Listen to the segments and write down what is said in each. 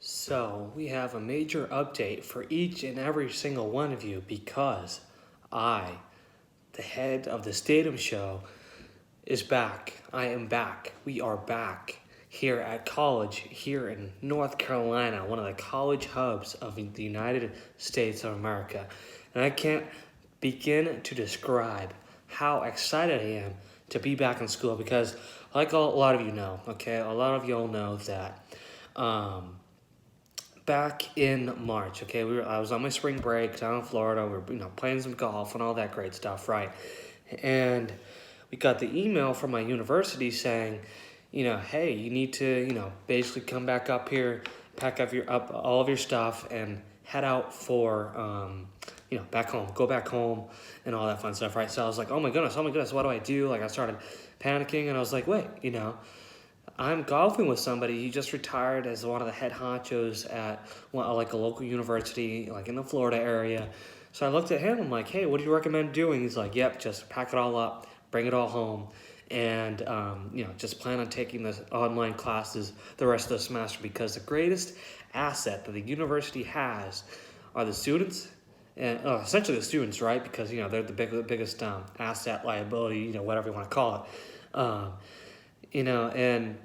So, we have a major update for each and every single one of you because I, the head of the Stadium Show, is back. I am back. We are back here at college, here in North Carolina, one of the college hubs of the United States of America. And I can't begin to describe how excited I am to be back in school because, like a lot of you know, okay, a lot of y'all know that. Back in March, okay, I was on my spring break down in Florida. We were, playing some golf and all that great stuff, right? And we got the email from my university saying, hey, you need to, basically come back up here, pack up all of your stuff, and head out for, back home, go back home, and all that fun stuff, right? So I was like, oh my goodness, what do I do? Like I started panicking, and I was like, wait, I'm golfing with somebody. He just retired as one of the head honchos at like a local university, like in the Florida area. So I looked at him. I'm like, hey, what do you recommend doing? He's like, yep, just pack it all up, bring it all home, and just plan on taking the online classes the rest of the semester because the greatest asset that the university has are the students. And essentially the students, right? Because they're the biggest asset, liability, whatever you want to call it. And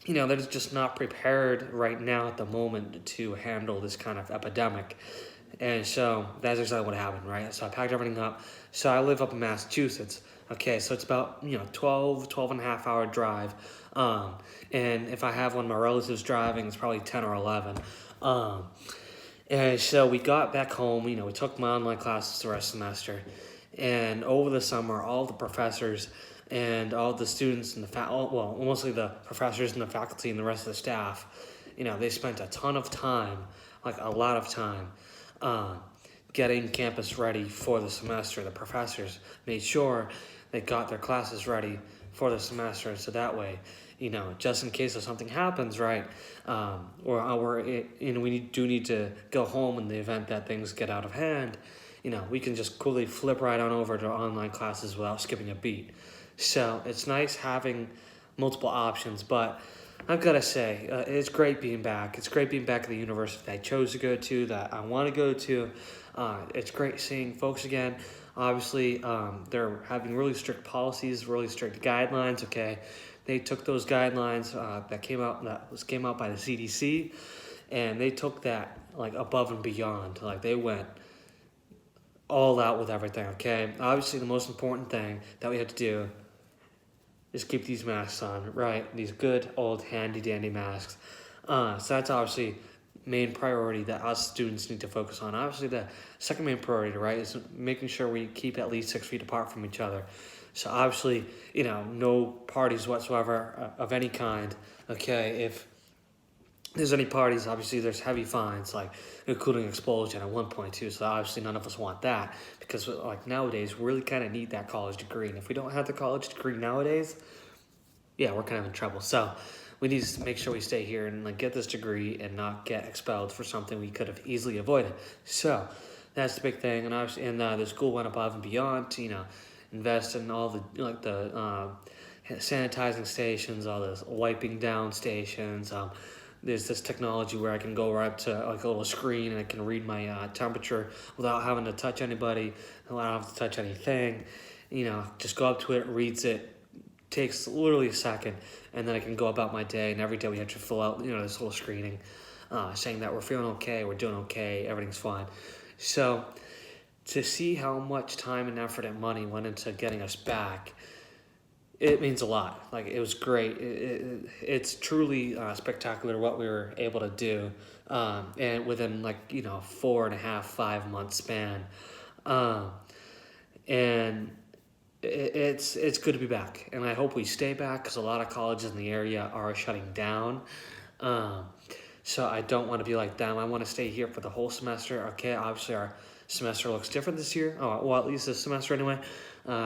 they're just not prepared right now at the moment to handle this kind of epidemic. And so that's exactly what happened, right? So I packed everything up. So I live up in Massachusetts. Okay, so it's about, 12 and a half hour drive. And if I have one of my relatives driving, it's probably 10 or 11. And so we got back home, we took my online classes the rest of the semester. And over the summer, all the professors and all the students and mostly the professors and the faculty and the rest of the staff, they spent a ton of time, like a lot of time, getting campus ready for the semester. The professors made sure they got their classes ready for the semester, so that way, just in case if something happens, right, we do need to go home in the event that things get out of hand, we can just quickly flip right on over to online classes without skipping a beat. So it's nice having multiple options, but I've got to say, it's great being back. It's great being back at the university that I chose to go to, that I want to go to. It's great seeing folks again. Obviously, they're having really strict policies, really strict guidelines. Okay, they took those guidelines that came out by the CDC, and they took that like above and beyond. Like they went all out with everything. Okay, obviously the most important thing that we had to do is keep these masks on, right? These good old handy dandy masks. So that's obviously main priority that us students need to focus on. Obviously the second main priority, right, is making sure we keep at least 6 feet apart from each other. So obviously, no parties whatsoever of any kind. Okay, if there's any parties, obviously there's heavy fines, like including expulsion at 1.2. So obviously none of us want that because like nowadays we really kind of need that college degree. And if we don't have the college degree nowadays, yeah, we're kind of in trouble. So we need to make sure we stay here and like get this degree and not get expelled for something we could have easily avoided. So that's the big thing. And obviously, the school went above and beyond to invest in all the sanitizing stations, all this wiping down stations. There's this technology where I can go right up to like a little screen and I can read my temperature without having to touch anybody, without having to touch anything. Just go up to it, reads it, takes literally a second, and then I can go about my day. And every day we have to fill out, this little screening, saying that we're feeling okay, we're doing okay, everything's fine. So to see how much time and effort and money went into getting us back, it means a lot. Like it was great. It's truly spectacular what we were able to do, and within 4.5, 5 month span, and it's good to be back. And I hope we stay back because a lot of colleges in the area are shutting down. So I don't want to be like them. I want to stay here for the whole semester. Okay, obviously our semester looks different this year. Oh, well, at least this semester anyway.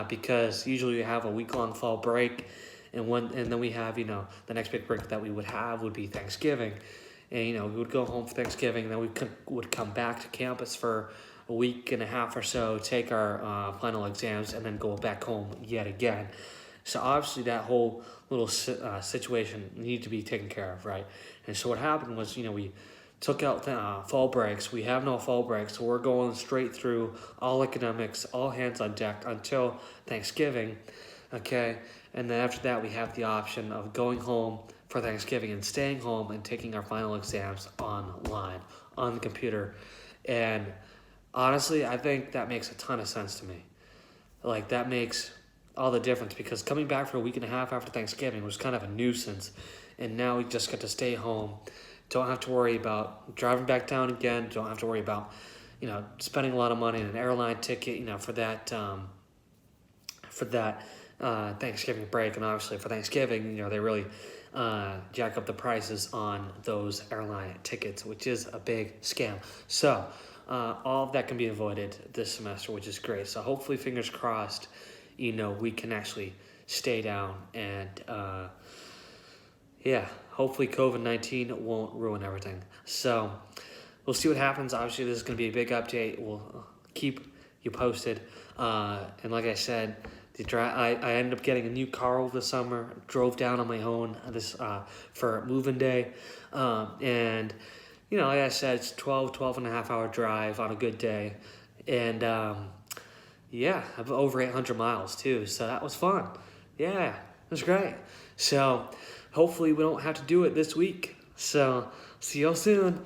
Because usually we have a week-long fall break, and then we have the next big break that we would have would be Thanksgiving, and we would go home for Thanksgiving, and then we would come back to campus for a week and a half or so, take our final exams, and then go back home yet again. So obviously that whole little situation needed to be taken care of, right? And so what happened was, we took out the fall breaks. We have no fall breaks, so we're going straight through all academics, all hands on deck until Thanksgiving, okay? And then after that, we have the option of going home for Thanksgiving and staying home and taking our final exams online, on the computer. And honestly, I think that makes a ton of sense to me. Like, that makes all the difference, because coming back for a week and a half after Thanksgiving was kind of a nuisance. And now we just get to stay home. Don't have to worry about driving back down again. Don't have to worry about, spending a lot of money on an airline ticket, for that Thanksgiving break. And obviously for Thanksgiving, they really jack up the prices on those airline tickets, which is a big scam. So all of that can be avoided this semester, which is great. So hopefully, fingers crossed, we can actually stay down and hopefully COVID-19 won't ruin everything. So we'll see what happens. Obviously, this is going to be a big update. We'll keep you posted. And like I said, I ended up getting a new car over the summer. Drove down on my own for moving day. And, like I said, it's 12 and a half hour drive on a good day. And, I've over 800 miles too. So that was fun. Yeah, it was great. So hopefully we don't have to do it this week. So see y'all soon.